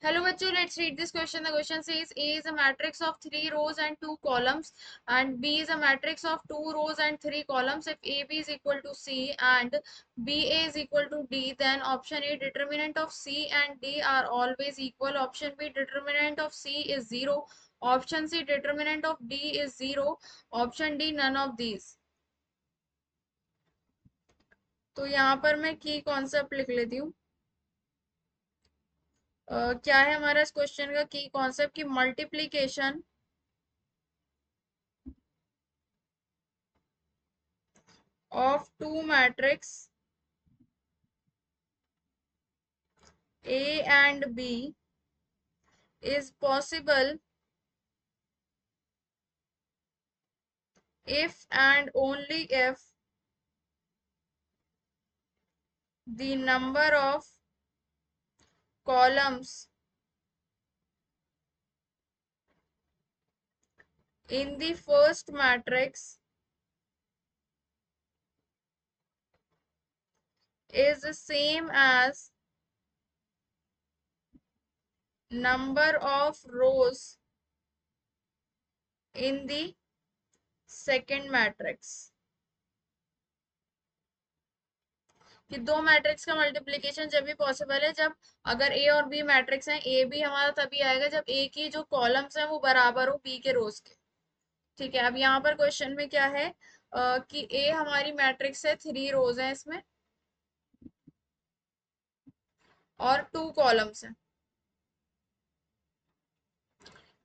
Hello bachcho, let's read this question. The question says A is a matrix of 3 rows and 2 columns and B is a matrix of 2 rows and 3 columns. If AB is equal to C and BA is equal to D, then option A, determinant of C and D are always equal. Option B, determinant of C is 0. Option C, determinant of D is 0. Option D, none of these. तो यहाँ पर मैं की concept लिख लेती हूँ। क्या है हमारा इस क्वेश्चन का की कॉन्सेप्ट की multiplication of two matrix A and B is possible if and only if the number of columns in the first matrix is the same as number of rows in the second matrix। कि दो matrix का multiplication जब भी possible है जब अगर ए और B matrix हैं, ए भी हमारा तभी आएगा जब ए की जो कॉलम्स हैं वो बराबर हो बी के रोज के। ठीक है, अब यहाँ पर क्वेश्चन में क्या है कि ए हमारी मैट्रिक्स है, 3 रोज हैं इसमें और 2 कॉलम्स हैं,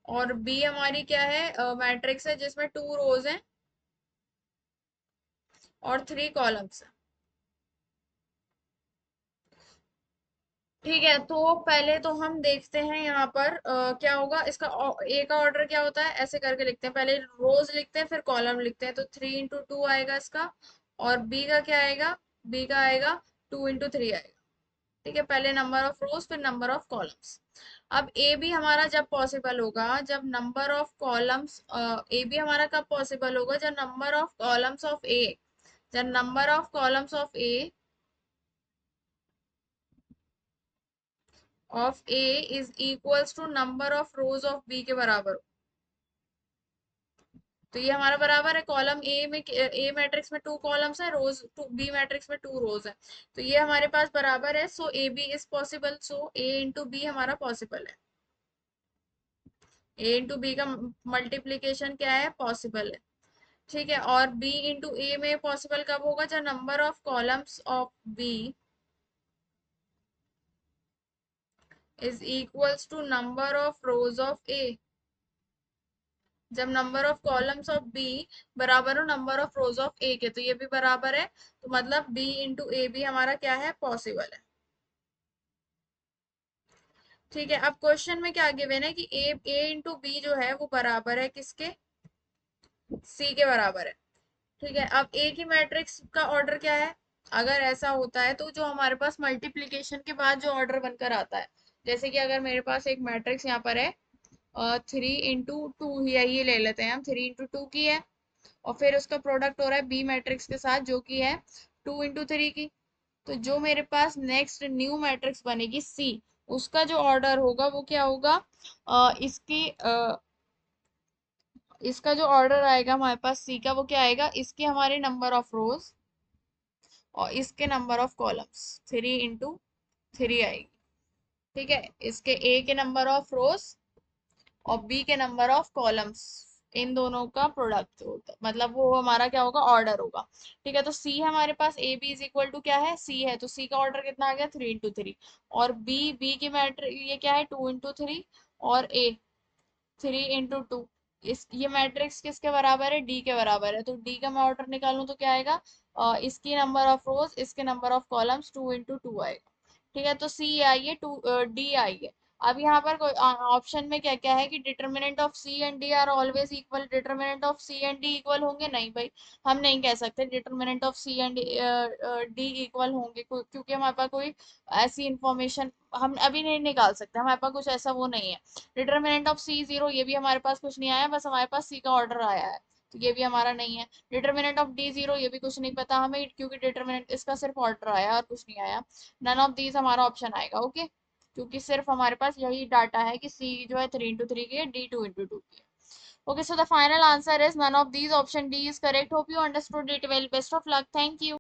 और बी हमारी क्या है मैट्रिक्स है जिसमें 2 रोज हैं और 3 कॉलम्स हैं। ठीक है, तो पहले तो हम देखते हैं यहाँ पर क्या होगा इसका। ए का ऑर्डर क्या होता है, ऐसे करके लिखते हैं, पहले रोज लिखते हैं फिर कॉलम लिखते हैं, तो 3 × 2 आएगा इसका। और बी का क्या आएगा, बी का आएगा 2 × 3 आएगा। ठीक है, पहले नंबर ऑफ रोज फिर नंबर ऑफ कॉलम्स। अब ए बी हमारा जब पॉसिबल होगा जब number of columns, A B हमारा कब पॉसिबल होगा जब number of columns of A, जब number of columns of A is equals to number of rows of B के बराबर हो। तो ये हमारा बराबर है, कॉलम ए में ए मैट्रिक्स में 2 कॉलम्स है, रोज टू बी मैट्रिक्स में 2 रोज है, तो ये हमारे पास बराबर है। So A B is possible, so A into B हमारा पॉसिबल है। ए इंटू बी का मल्टीप्लीकेशन क्या है, पॉसिबल है। ठीक है, और बी इंटू ए में पॉसिबल कब होगा जब number of columns of B is equals to number of rows of A, जब number of columns of B बराबर हो number of rows of A के, तो ये भी बराबर है, तो मतलब बी इंटू ए भी हमारा क्या है, पॉसिबल है। ठीक है, अब क्वेश्चन में क्या गिवन है कि ए इंटू बी जो है वो बराबर है किसके, सी के बराबर है। ठीक है, अब ए की मैट्रिक्स का ऑर्डर क्या है, अगर ऐसा होता है तो जो हमारे पास मल्टीप्लीकेशन के बाद जो ऑर्डर बनकर आता है, जैसे कि अगर मेरे पास एक मैट्रिक्स यहाँ पर है 3 × 2 ही है, ये ले लेते हैं हम, 3 × 2 की है, और फिर उसका प्रोडक्ट हो रहा है बी मैट्रिक्स के साथ जो कि है 2 × 3 की। तो जो मेरे पास नेक्स्ट न्यू मैट्रिक्स बनेगी सी, उसका जो ऑर्डर होगा वो क्या होगा, इसका जो ऑर्डर आएगा हमारे पास सी का वो क्या आएगा, इसके हमारे नंबर ऑफ रोज और इसके नंबर ऑफ कॉलम्स 3 × 3 आएगी। ठीक है, इसके ए के नंबर ऑफ रोज और बी के नंबर ऑफ कॉलम्स, इन दोनों का प्रोडक्ट होता मतलब वो हमारा क्या होगा, ऑर्डर होगा। ठीक है, तो सी हमारे पास A B is equal to क्या है, सी है, तो सी का ऑर्डर कितना आ गया, 3 × 3। और बी की मैट्रिक ये क्या है, 2 × 3, और ए 3 × 2। ये मैट्रिक्स किसके बराबर है, डी के बराबर है, तो डी का मैं ऑर्डर निकालूं तो क्या आएगा, इसकी नंबर ऑफ रोज इसके नंबर ऑफ कॉलम्स 2 × 2 आएगा। ठीक है, तो सी आई है, टू डी आई है। अब यहाँ पर ऑप्शन में क्या क्या है कि determinant of C and D are always equal, determinant of C and D equal होंगे, नहीं भाई, हम नहीं कह सकते determinant of C and D equal होंगे, क्योंकि हमारे पास कोई ऐसी इंफॉर्मेशन हम अभी नहीं निकाल सकते, हमारे पास कुछ ऐसा वो नहीं है। डिटर्मिनेंट ऑफ सी 0, ये भी हमारे पास कुछ नहीं आया, बस हमारे पास सी का ऑर्डर आया है, तो ये भी हमारा नहीं है। डिटर्मिनेंट ऑफ डी 0, ये भी कुछ नहीं पता हमें, क्योंकि डिटर्मिनेंट इसका सिर्फ ऑर्डर आया और कुछ नहीं आया। नन ऑफ दीज हमारा ऑप्शन आएगा। ओके, क्योंकि सिर्फ हमारे पास यही डाटा है कि सी जो है 3 into 3 की है, डी 2 into 2 की है। Okay, so the final answer is none of these. Option D is correct. Hope you understood it well. Best of luck. Thank you.